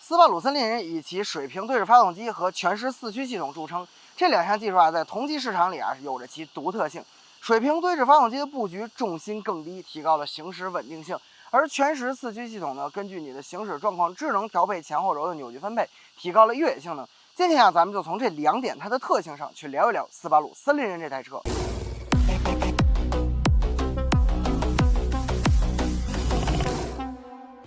斯巴鲁森林人以其水平对置发动机和全时四驱系统著称，这两项技术在同级市场里有着其独特性。水平对置发动机的布局重心更低，提高了行驶稳定性；而全时四驱系统呢，根据你的行驶状况智能调配前后轴的扭矩分配，提高了越野性能。今天咱们就从这2点它的特性上去聊一聊斯巴鲁森林人这台车。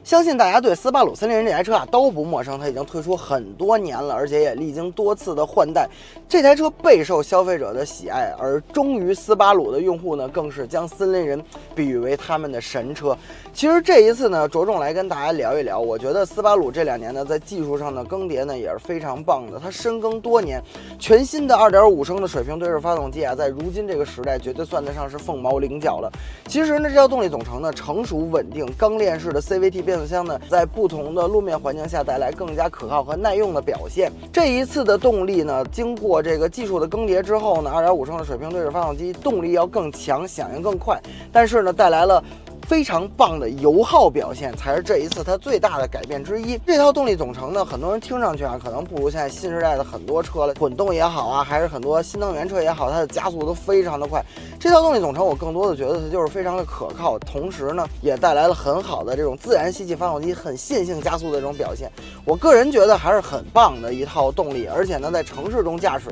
相信大家对斯巴鲁森林人这台车都不陌生，它已经推出很多年了，而且也历经多次的换代。这台车备受消费者的喜爱，而忠于斯巴鲁的用户呢，更是将森林人比喻为他们的神车。其实这一次呢，着重来跟大家聊一聊，我觉得斯巴鲁这2年呢，在技术上的更迭呢，也是非常棒的。它深耕多年，全新的2.5升的水平对置发动机在如今这个时代绝对算得上是凤毛麟角了。其实呢，这套动力总成呢，成熟稳定，钢链式的 CVT 变速箱呢，在不同的路面环境下带来更加可靠和耐用的表现。这一次的动力呢，经过这个技术的更迭之后呢，2.5升的水平对置发动机动力要更强，响应更快，但是呢，带来了非常棒的油耗表现，才是这一次它最大的改变之一。这套动力总成呢，很多人听上去可能不如现在新时代的很多车了，混动也好还是很多新能源车也好，它的加速都非常的快。这套动力总成，我更多的觉得它就是非常的可靠，同时呢，也带来了很好的这种自然吸气发动机很线性加速的这种表现。我个人觉得还是很棒的一套动力，而且呢，在城市中驾驶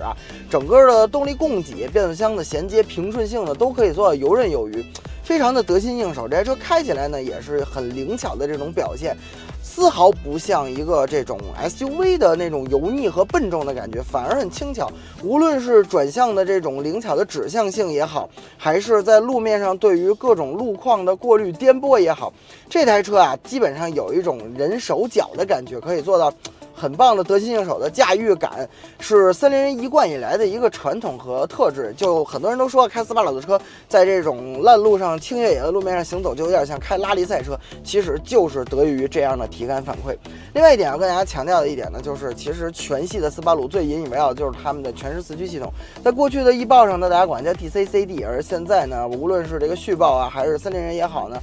整个的动力供给、变速箱的衔接、平顺性呢，都可以做到游刃有余。非常的得心应手，这台车开起来呢也是很灵巧的这种表现，丝毫不像一个这种 SUV 的那种油腻和笨重的感觉，反而很轻巧。无论是转向的这种灵巧的指向性也好，还是在路面上对于各种路况的过滤颠簸也好，这台车基本上有一种人手脚的感觉，可以做到很棒的得心应手的驾驭感，是森林人一贯以来的一个传统和特质。就很多人都说开斯巴鲁的车在这种烂路上、轻越野的路面上行走，就有点像开拉力赛车，其实就是得益于这样的体感反馈。另外一点要跟大家强调的一点呢，就是其实全系的斯巴鲁最引以为傲的就是他们的全时四驱系统。在过去的翼豹上呢，大家管它叫 TCCD， 而现在呢，无论是这个续豹还是森林人也好呢，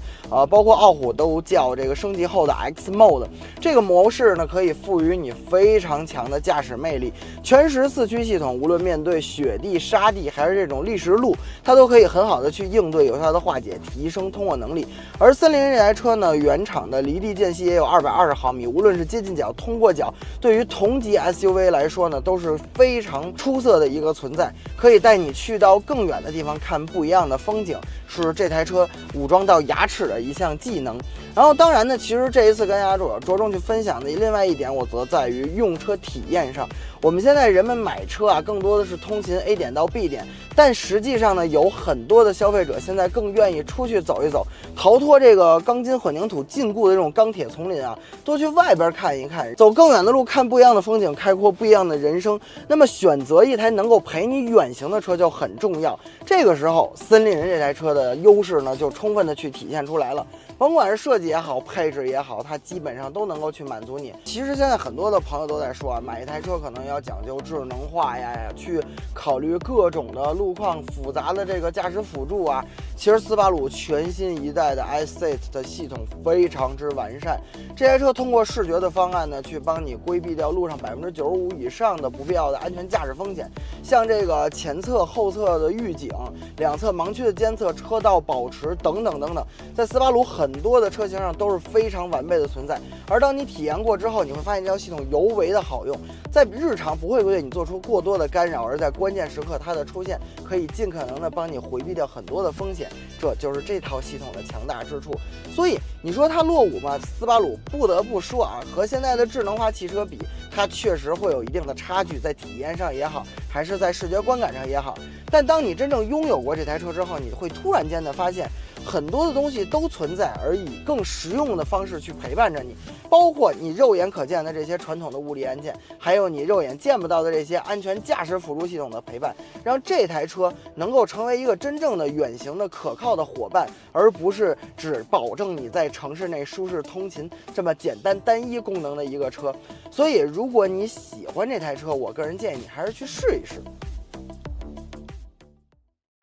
包括傲虎都叫这个升级后的 X Mode。这个模式呢，可以赋予你非常强的驾驶魅力。全时四驱系统无论面对雪地、沙地还是这种砾石路，它都可以很好的去应对，有效的化解，提升通过能力。而森林人这台车呢，原厂的离地间隙也有220毫米，无论是接近角、通过角，对于同级 SUV 来说呢，都是非常出色的一个存在，可以带你去到更远的地方看不一样的风景，是这台车武装到牙齿的一项技能。然后当然呢，其实这一次跟大家着重去分享的另外一点，我则在于用车体验上。我们现在人们买车更多的是通勤 A 点到 B 点，但实际上呢，有很多的消费者现在更愿意出去走一走，逃脱这个钢筋混凝土禁锢的这种钢铁丛林多去外边看一看，走更远的路，看不一样的风景，开阔不一样的人生。那么选择一台能够陪你远行的车就很重要。这个时候，森林人这台车的优势呢，就充分的去体现出来了。甭管是设计也好，配置也好，它基本上都能够去满足你。其实现在很多的朋友都在说买一台车可能要讲究智能化去考虑各种的路况、复杂的这个驾驶辅助其实斯巴鲁全新一代的 iSIT 的系统非常之完善。这台车通过视觉的方案呢，去帮你规避掉路上95%以上的不必要的安全驾驶风险，像这个前侧、后侧的预警、两侧盲区的监测、车道保持等等等等，在斯巴鲁很多的车型上都是非常完备的存在。而当你体验过之后，你会发现这套系统尤为的好用，在日常不会对你做出过多的干扰，而在关键时刻它的出现可以尽可能的帮你回避掉很多的风险，这就是这套系统的强大之处。所以你说它落伍吗？斯巴鲁不得不说和现在的智能化汽车比，它确实会有一定的差距，在体验上也好，还是在视觉观感上也好。但当你真正拥有过这台车之后，你会突然间的发现，很多的东西都存在，而以更实用的方式去陪伴着你，包括你肉眼可见的这些传统的物理按键，还有你肉眼见不到的这些安全驾驶辅助系统的陪伴，让这台车能够成为一个真正的远行的可靠的伙伴，而不是只保证你在城市内舒适通勤这么简单单一功能的一个车。所以如果你喜欢这台车，我个人建议你还是去试一试。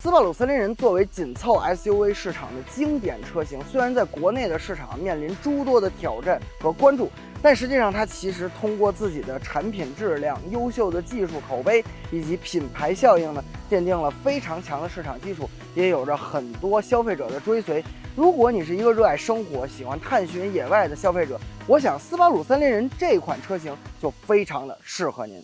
斯巴鲁森林人作为紧凑 SUV 市场的经典车型，虽然在国内的市场面临诸多的挑战和关注，但实际上它其实通过自己的产品质量、优秀的技术口碑以及品牌效应呢，奠定了非常强的市场基础，也有着很多消费者的追随。如果你是一个热爱生活、喜欢探寻野外的消费者，我想斯巴鲁森林人这款车型就非常的适合您。